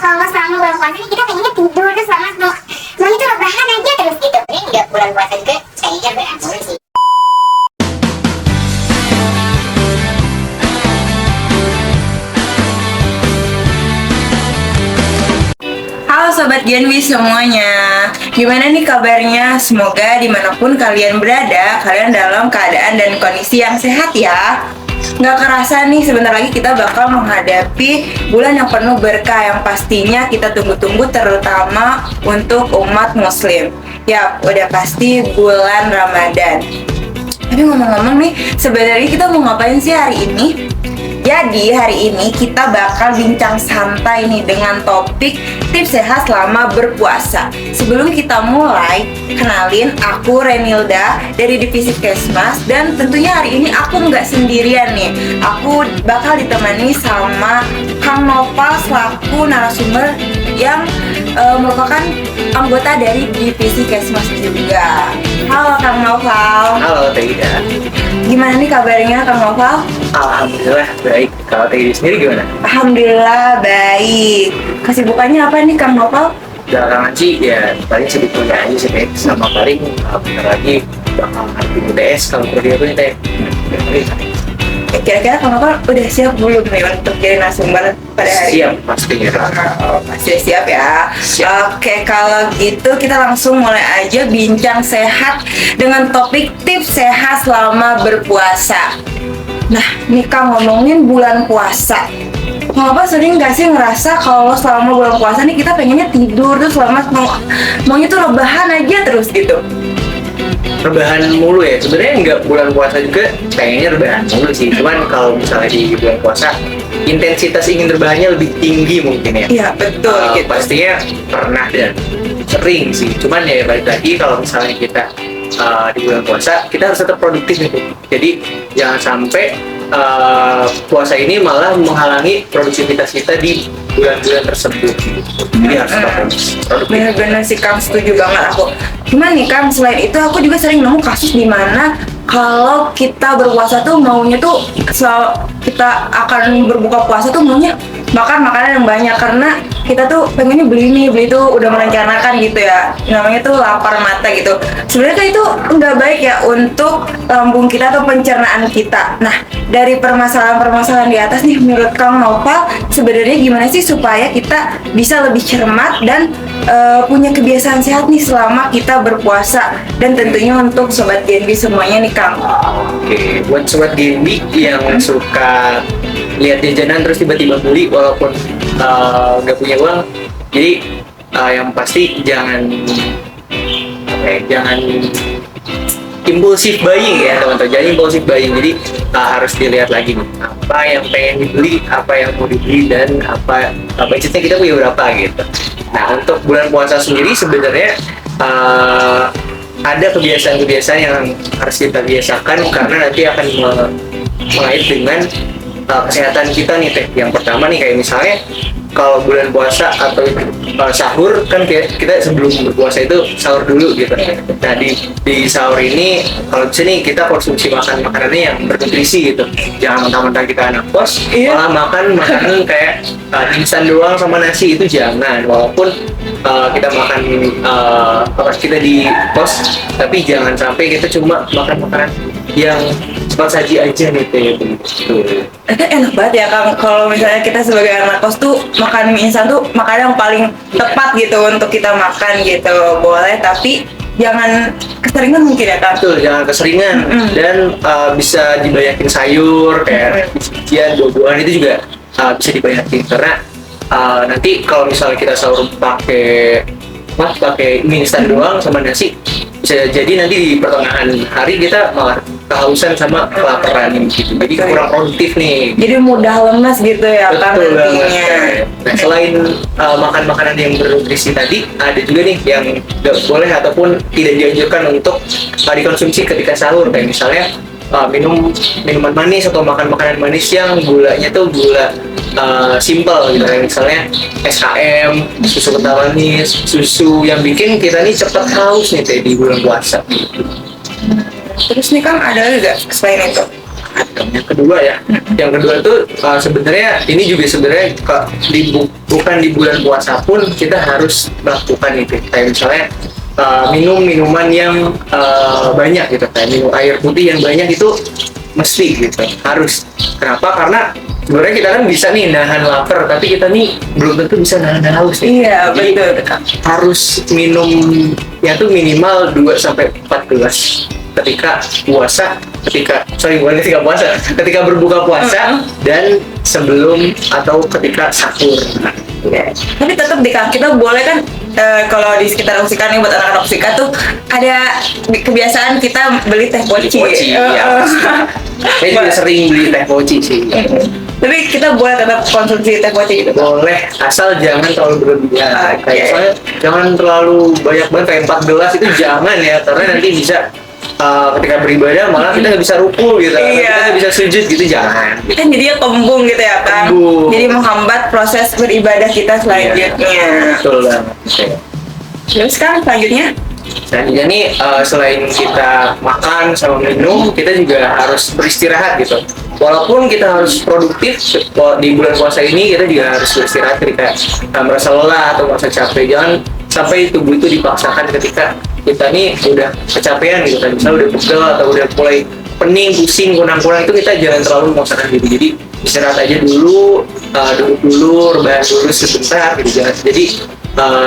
kalau selama bulan puasa ini kita pengennya tidur terus mau itu rebahan aja terus gitu. Ini nggak bulan puasa juga kayaknya berangsur sih. Halo Sobat Genwi semuanya, gimana nih kabarnya? Semoga dimanapun kalian berada, kalian dalam keadaan dan kondisi yang sehat ya. Nggak kerasa nih, sebentar lagi kita bakal menghadapi bulan yang penuh berkah yang pastinya kita tunggu-tunggu, terutama untuk umat muslim. Ya, udah pasti bulan Ramadan. Tapi ngomong-ngomong nih, sebenarnya kita mau ngapain sih hari ini? Jadi hari ini kita bakal bincang santai nih dengan topik tips sehat selama berpuasa. Sebelum kita mulai, kenalin aku Renilda dari Divisi Kesmas. Dan tentunya hari ini aku nggak sendirian nih. Aku bakal ditemani sama Kang Noval selaku narasumber yang merupakan anggota dari Divisi Kesmas juga. Halo Kang Noval. Halo Teh Ida. Gimana nih kabarnya Kang Noval? Alhamdulillah baik. Kalau Teh Ida sendiri gimana? Alhamdulillah baik. Kesibukannya apa nih Kang Noval? Belakangan sih ya paling sibuk kuliah aja sih Teh. Sama paling bentar lagi bakal ngadepin UTS kalau kuliah gue nih Teh. Kira-kira Kang Noval udah siap belum nih untuk jadi narasumber pada hari Siap ini? pastinya. Pasti siap ya. Siap. Oke, kalau gitu kita langsung mulai aja bincang sehat dengan topik tips sehat selama berpuasa. Nah, nih Kang, ngomongin bulan puasa. Kenapa sering gak sih ngerasa kalau selama bulan puasa nih kita pengennya tidur terus maunya tuh rebahan aja terus gitu? Rebahan mulu ya. Sebenarnya nggak bulan puasa juga pengennya rebahan mulu sih. Cuman kalau misalnya di bulan puasa intensitas ingin rebahannya lebih tinggi mungkin ya. Iya, betul gitu. Pastinya pernah dan sering sih. Cuman ya balik lagi kalau misalnya kita di bulan puasa kita harus tetap produktif gitu. Jadi jangan sampai puasa ini malah menghalangi produktivitas kita di bulan-bulan tersebut gitu. Jadi harus tetap produktif. Bener-bener sih Kang, setuju banget aku. Cuman nih Kang, selain itu aku juga sering nemu kasus di mana kalau kita berpuasa tuh maunya tuh kita akan berbuka puasa tuh maunya makan makanan yang banyak karena kita tuh pengennya beli ini beli itu, udah merencanakan gitu ya, namanya tuh lapar mata gitu. Sebenarnya kan itu nggak baik ya untuk lambung kita atau pencernaan kita. Nah, dari permasalahan-permasalahan di atas nih, menurut Kang Noval sebenarnya gimana sih supaya kita bisa lebih cermat dan punya kebiasaan sehat nih selama kita berpuasa, dan tentunya untuk Sobat Genbi semuanya nih Kang. Oke, buat sobat Genbi yang suka lihat jajanan terus tiba-tiba beli walaupun nggak punya uang, jadi yang pasti jangan impulsif buying ya teman-teman, jangan impulsif buying. Jadi harus dilihat lagi nih, apa yang pengen dibeli, apa yang mau dibeli, dan apa budgetnya kita punya berapa gitu. Nah, untuk bulan puasa sendiri sebenarnya ada kebiasaan-kebiasaan yang harus kita biasakan karena nanti akan mengait dengan kesehatan kita nih Teh. Yang pertama nih kayak misalnya kalau bulan puasa atau sahur kan kita sebelum berpuasa itu sahur dulu gitu. Nah di sahur ini kalau bisa nih kita konsumsi makanannya yang bernutrisi gitu. Jangan mentang-mentang kita anak kos malah makan makanan kayak instan doang sama nasi, itu jangan. Walaupun kita makan kita di kos, tapi jangan sampai kita cuma makan makanan yang cepat saji aja nih Teh. Itu enak banget ya Kang, kalau misalnya kita sebagai anak kos tuh makan mie instan tuh makanan yang paling tepat gitu untuk kita makan gitu. Boleh, tapi jangan keseringan mungkin ya Kang. Betul, jangan keseringan. Dan bisa dibanyakin sayur kayak biji-bijian, buah-buahan itu juga bisa dibanyakin karena nanti kalau misalnya kita sahur pakai mie instan doang sama nasi, bisa jadi nanti di pertengahan hari kita malah kehausan sama kelaparan gitu. Jadi kurang produktif nih. Jadi mudah lemas gitu ya Kang Betul nantinya. banget. Nah, selain makan makanan yang bernutrisi tadi, ada juga nih yang nggak boleh ataupun tidak dianjurkan untuk dikonsumsi ketika sahur. Kayak misalnya minuman manis atau makan makanan manis yang gulanya tuh gula simple gitu, kayak misalnya SKM, susu kental manis, susu yang bikin kita nih cepat haus nih Teh di bulan puasa. Terus nih Kang, ada lagi gak selain itu? sehat. Yang kedua ya, yang kedua tuh sebenarnya ini juga sebenarnya bukan di bulan puasa pun kita harus melakukan itu. Kayak misalnya minum minuman yang banyak gitu, kayak minum air putih yang banyak itu mesti gitu, harus. Kenapa? Karena sebenarnya kita kan bisa nih nahan lapar, tapi kita nih belum tentu bisa nahan haus nih. Iya, Jadi, betul. harus minumnya tuh minimal 2 sampai 4 gelas ketika puasa, bukan ketika puasa, ketika berbuka puasa dan sebelum atau ketika sahur. Iya. Tapi tetap di kita boleh kan, kalau di sekitar Oksika nih, buat anak-anak Oksika tuh ada kebiasaan kita beli teh poci. Ya. Saya juga sering beli teh poci sih. Tapi kita boleh tetap konsumsi teh poci gitu. Boleh, asal jangan terlalu berlebihan. Oke. Kayak soalnya jangan terlalu banyak banget, kayak 4 gelas itu jangan ya, karena nanti bisa ketika beribadah malah kita nggak bisa ruku gitu, Iya. kita nggak bisa sujud gitu, jangan. Kan jadinya kembung gitu ya kan. Kembung. Jadi menghambat proses beribadah kita selanjutnya. Betul banget. Oke. Terus sekarang selanjutnya Selanjutnya nih, selain kita makan sama minum, kita juga harus beristirahat gitu. Walaupun kita harus produktif di bulan puasa ini, kita juga harus beristirahat ketika merasa lelah atau merasa capek. Jangan sampai tubuh itu dipaksakan ketika kita nih udah kecapean gitu kan. Misalnya udah pegel atau udah mulai pening, pusing, kunang-kunang, itu kita jangan terlalu memaksakan diri. Jadi istirahat aja dulu, duduk dulu, rebahan dulu sebentar gitu. Jangan, jadi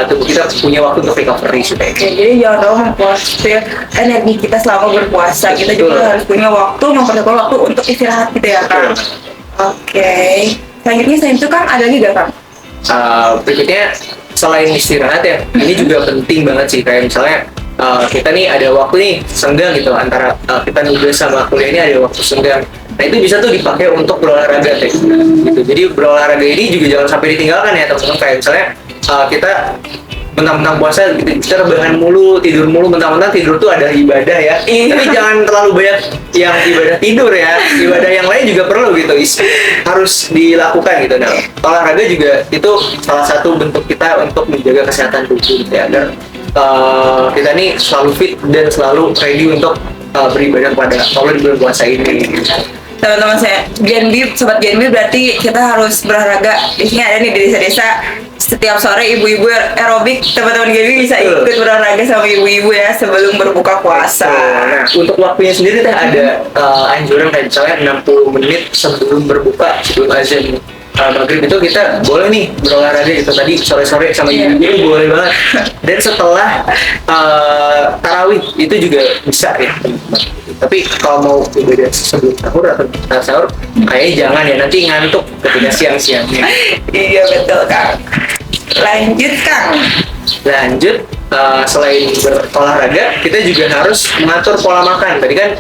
tubuh kita punya waktu untuk recovery supaya Oke, jadi jangan terlalu mempostir energi kita selama berpuasa. Kita juga Betul. harus punya waktu, memperlukan waktu untuk istirahat gitu ya Kang. Betul. Oke. Selanjutnya selain itu Kang, ada lagi gak Kang? Berikutnya selain istirahat ya, ini juga penting banget sih. Kayak misalnya kita nih ada waktu nih senggang gitu, antara kita nugas sama kuliah ini ada waktu senggang. Nah itu bisa tuh dipakai untuk berolahraga gitu. Jadi berolahraga ini juga jangan sampai ditinggalkan ya teman-teman. Kayak misalnya kita mentang-mentang puasa gitu, kita rebahan mulu, tidur mulu, mentang-mentang tidur tuh ada ibadah ya. Tapi jangan terlalu banyak yang ibadah tidur ya. Ibadah yang lain juga perlu gitu, harus dilakukan gitu. Nah, olahraga juga itu salah satu bentuk kita untuk menjaga kesehatan tubuh gitu ya, agar kita nih selalu fit dan selalu ready untuk beribadah kepada Allah di bulan puasa ini. Teman-teman saya, Genbi, sobat Genbi, berarti kita harus berolahraga. Di sini ada nih di desa-desa, setiap sore ibu-ibu aerobik, teman-teman Genbi bisa ikut berolahraga sama ibu-ibu ya sebelum berbuka puasa. Nah, untuk waktunya sendiri teh ada anjuran kayak misalnya 60 menit sebelum berbuka, sebelum azan maghrib itu kita boleh nih berolahraga gitu. Tadi sore-sore sama ibu-ibu boleh banget. Dan setelah tarawih itu juga bisa ya. Tapi kalau mau ibadah sebelum sahur atau setelah sahur, kayaknya jangan ya, nanti ngantuk ketika siang-siangnya. Iya betul Kang. Lanjut Kang. Lanjut, selain berolahraga, kita juga harus mengatur pola makan. Tadi kan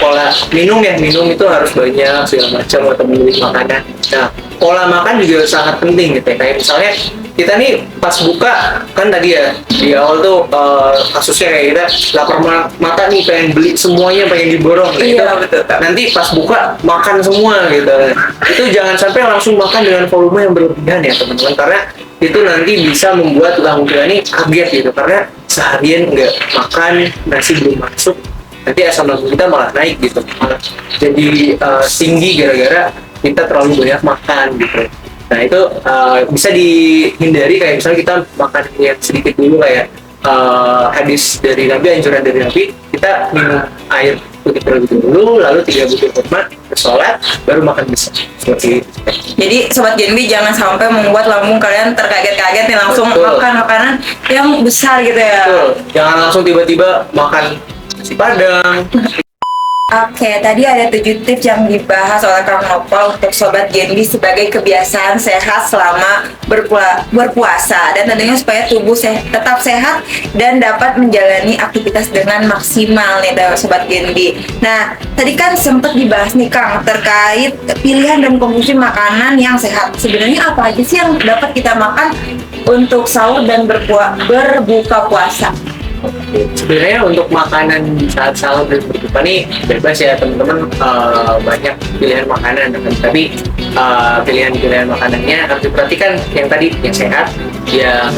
pola minum itu harus banyak segala macam atau memilih makanan. Nah, pola makan juga sangat penting gitu ya. Kayak misalnya kita nih pas buka kan tadi ya di awal tuh kasusnya kayak kita lapar mata nih, pengen beli semuanya, pengen diborong. Nah, Iya, itu betul. nanti pas buka makan semua gitu. Itu jangan sampai langsung makan dengan volume yang berlebihan ya teman-teman, karena itu nanti bisa membuat lambung kita nih kaget gitu, karena seharian nggak makan, nasi belum masuk, nanti asam lambung kita malah naik gitu, malah jadi tinggi gara-gara kita terlalu banyak makan gitu. Nah itu bisa dihindari, kayak misalnya kita makan yang sedikit dulu, kayak hadis dari Nabi, anjuran dari Nabi, kita minum air putih terlebih dulu, lalu 3 butir kurma, bersolat, baru makan besar. Seperti itu. Jadi sobat Genbi jangan sampai membuat lambung kalian terkaget-kaget nih langsung Betul. makan makanan yang besar gitu ya. Betul. Jangan langsung tiba-tiba makan nasi padang. Oke, tadi ada 7 tips yang dibahas oleh Kang Nopal untuk sobat Genbi sebagai kebiasaan sehat selama berpuasa, dan tentunya supaya tubuh tetap sehat dan dapat menjalani aktivitas dengan maksimal nih sobat Genbi. Nah, tadi kan sempat dibahas nih Kang terkait pilihan dan konsumsi makanan yang sehat. Sebenarnya apa aja sih yang dapat kita makan untuk sahur dan berbuka puasa? Sebenarnya untuk makanan saat sahur dan berbuka nih bebas ya teman-teman, banyak pilihan makanan, tapi pilihan-pilihan makanannya harus diperhatikan yang tadi, yang sehat, yang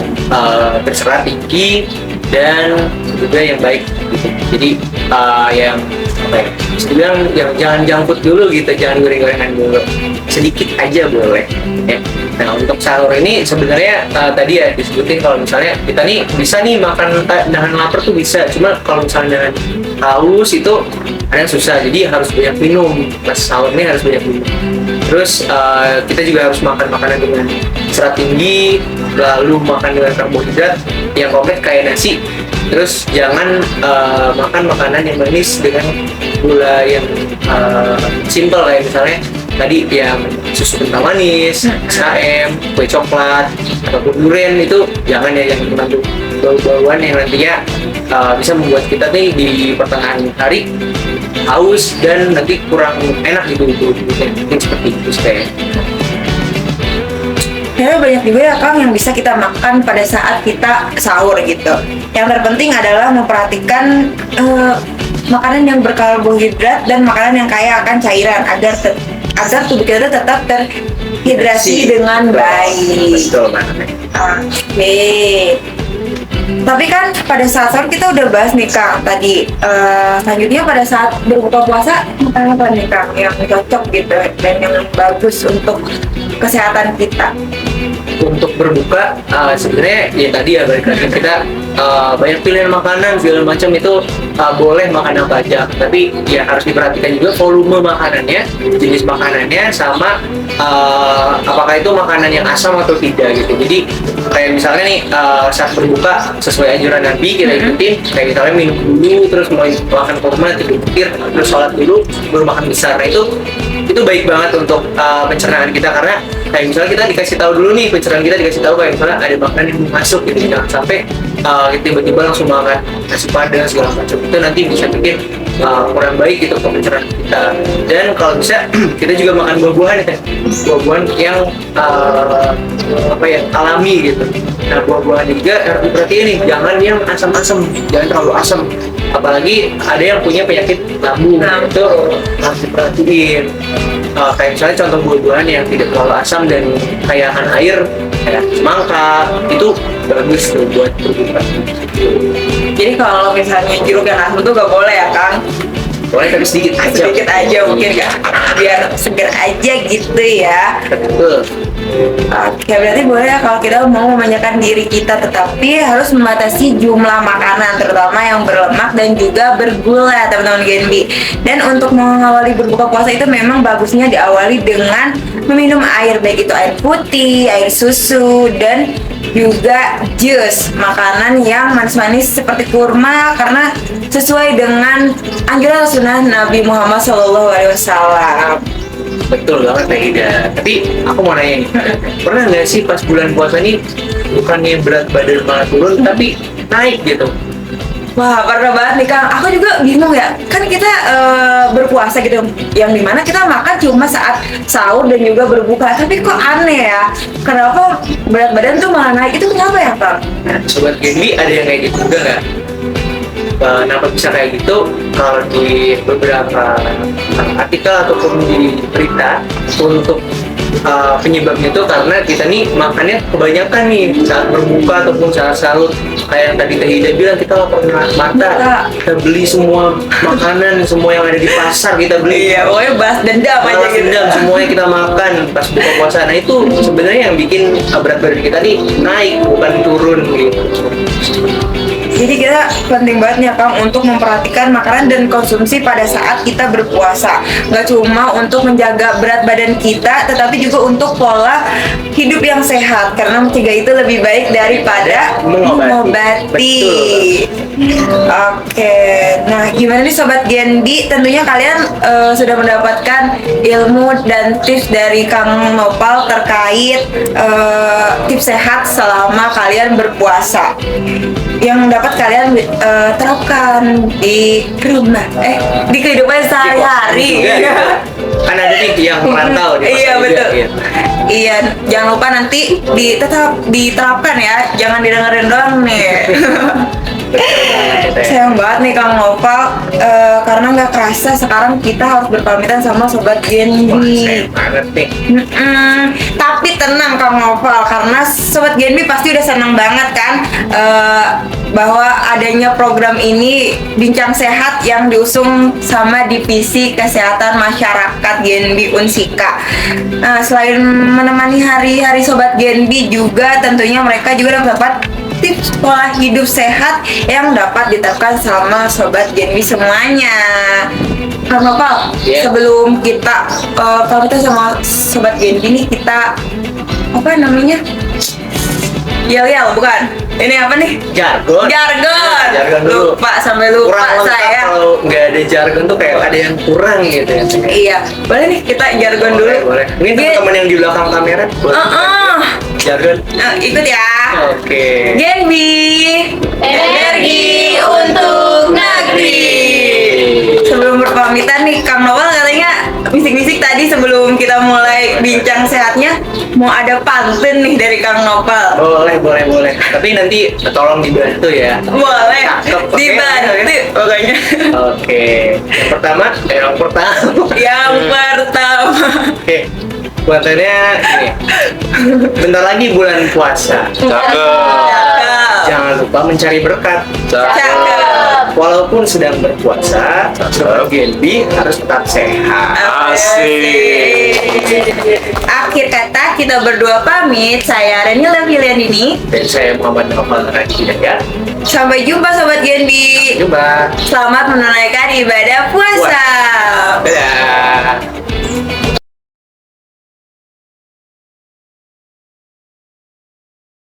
berserat tinggi, dan juga yang baik gitu. Jadi yang apa ya, bisa dibilang yang jangan junk food dulu gitu, jangan goreng-gorengan dulu, sedikit aja boleh ya. Nah untuk sahur ini sebenarnya tadi ya disebutin kalau misalnya kita nih bisa nih makan nahan lapar tuh bisa, cuma kalau misalnya nahan haus itu kadang susah, jadi harus banyak minum. Pas sahur ini harus banyak minum. Terus kita juga harus makan makanan dengan serat tinggi, lalu makan dengan karbohidrat yang kompleks kayak nasi. Terus jangan makan makanan yang manis dengan gula yang simple, kayak misalnya tadi yang susu kental manis, SKM, kue coklat, ataupun durian, itu jangan ya, yang mengandung bau-bauan yang nantinya bisa membuat kita nih di pertengahan hari haus dan nanti kurang enak gitu. Mungkin seperti itu saya. Karena banyak juga ya Kang yang bisa kita makan pada saat kita sahur gitu. Yang terpenting adalah memperhatikan makanan yang berkarbohidrat dan makanan yang kaya akan cairan agar tubuh kita tetap terhidrasi dengan baik. Betul banget. Oke. Tapi kan pada saat sahur kita udah bahas nih Kang tadi. Selanjutnya pada saat berbuka puasa makanan apa nih Kang yang cocok gitu dan yang bagus untuk kesehatan kita? Untuk berbuka sebenarnya ya tadi ya balik lagi, kita banyak pilihan makanan segala macam itu, boleh makan apa aja, tapi ya harus diperhatikan juga volume makanannya, jenis makanannya, sama apakah itu makanan yang asam atau tidak gitu. Jadi kayak misalnya nih saat berbuka sesuai anjuran Nabi kita ikutin, kayak misalnya minum dulu, terus mulai makan kurma, terus sholat dulu, baru makan besar. Nah itu baik banget untuk pencernaan kita, karena kayak misalnya kita dikasih tahu dulu nih, pencernaan kita dikasih tahu kayak misalnya ada makanan yang masuk gitu, jangan sampai tiba-tiba langsung makan nasi padang segala macam, itu nanti bisa bikin kurang baik gitu ke pencernaan kita. Dan kalau bisa kita juga makan buah-buahan ya, buah-buahan yang apa ya, alami gitu. Nah buah-buahan juga harus diperhatiin nih, jangan yang asam-asam, jangan terlalu asam, apalagi ada yang punya penyakit lambung, itu harus diperhatiin. Kayak misalnya contoh buah-buahan yang tidak terlalu asam dan kaya akan air, kayak semangka, itu bagus tuh buat berbuka. Jadi kalau misalnya jeruk yang asam tuh gak boleh ya Kang? Boleh tapi sedikit aja. Sedikit aja mungkin Kak, biar seger aja gitu ya. Betul. Oke, berarti boleh ya kalau kita mau memanjakan diri kita, tetapi harus membatasi jumlah makanan, terutama yang berlemak dan juga bergula, teman-teman Genbi. Dan untuk mengawali berbuka puasa itu memang bagusnya diawali dengan meminum air, baik itu air putih, air susu, dan juga jus, makanan yang manis-manis seperti kurma, karena sesuai dengan anjuran sunnah Nabi Muhammad SAW. Betul banget Teh Ida. Tapi aku mau nanya nih, pernah nggak sih pas bulan puasa nih bukannya berat badan malah turun, tapi naik gitu? Wah, pernah banget nih Kang. Aku juga bingung ya. Kan kita berpuasa gitu, yang dimana kita makan cuma saat sahur dan juga berbuka. Tapi kok aneh ya? Kenapa berat badan tuh malah naik? Itu kenapa ya Kang? Nah, Sobat Genbi ada yang kayak gitu juga nggak? Kenapa bisa kayak gitu? Kalau di beberapa artikel ataupun di berita, untuk penyebabnya itu karena kita nih makannya kebanyakan nih saat berbuka ataupun saat sahur. Kayak yang tadi Teh Ida bilang, kita lapar mata, kita beli semua makanan, semua yang ada di pasar kita beli. Iya, pokoknya bahas dendam aja Balas gitu. dendam, semuanya kita makan pas buka puasa. Nah itu sebenarnya yang bikin berat badan kita nih naik, bukan turun gitu. Jadi kita penting banget nih Kang untuk memperhatikan makanan dan konsumsi pada saat kita berpuasa. Gak cuma untuk menjaga berat badan kita, tetapi juga untuk pola hidup yang sehat. Karena mencegah itu lebih baik daripada mengobati. Oke, nah gimana nih Sobat Genbi? Tentunya kalian sudah mendapatkan ilmu dan tips dari Kang Nopal terkait tips sehat selama kalian berpuasa, yang dapat kalian terapkan di rumah, di kehidupan sehari-hari. Kan ada nih yang merantau di Iya pasar juga, betul. gitu. Iya, jangan lupa nanti tetap diterapkan ya, jangan didengerin doang nih. Betul banget ya, Teh. Sayang banget nih Kang Nopal, karena nggak kerasa sekarang kita harus berpamitan sama Sobat Wah, Genbi. sayang banget nih. Tapi tenang Kang Nopal, karena Sobat Genbi pasti udah senang banget kan bahwa adanya program ini Bincang Sehat yang diusung sama Divisi Kesehatan Masyarakat Genbi Unsika. Nah, selain menemani hari-hari Sobat Genbi juga tentunya mereka juga dapat tips pola hidup sehat yang dapat diterapkan sama Sobat Genbi semuanya. Kang Nopal, Iya. sebelum kita pamitan sama Sobat Genbi nih, kita apa namanya? Yel-yel, bukan? Ini apa nih? Jargon. Jargon. Jargon dulu. Lupa sampai lupa Kurang lengkap saya. kalau nggak ada jargon tuh kayak ada yang kurang gitu ya. Iya, boleh nih kita jargon dulu. Boleh. Ini teman-teman yang di belakang kamera. boleh. Jargon. Ikut ya. Oke. Genbi, energi untuk negeri. Sebelum berpamitan nih, Kang Noel katanya bisik-bisik tadi sebelum kita mulai bincang sehatnya mau ada pantun nih dari Kang Nopal. Boleh. Tapi nanti tolong dibantu ya. Boleh, Cakep. Oke. dibantu pokoknya. Oke. Yang pertama. Yang pertama. Oke. Buatannya ini. Bentar lagi bulan puasa. Cakep. Jangan lupa mencari berkat. Cakep. Walaupun sedang berpuasa, Sobat Genbi harus tetap sehat. Asik. Akhir kata kita berdua pamit. Saya Renila Filiandini. Dan saya Muhammad Nopal Raditya ya. Sampai jumpa Sobat Genbi. Coba. Selamat menunaikan ibadah puasa. Dadah.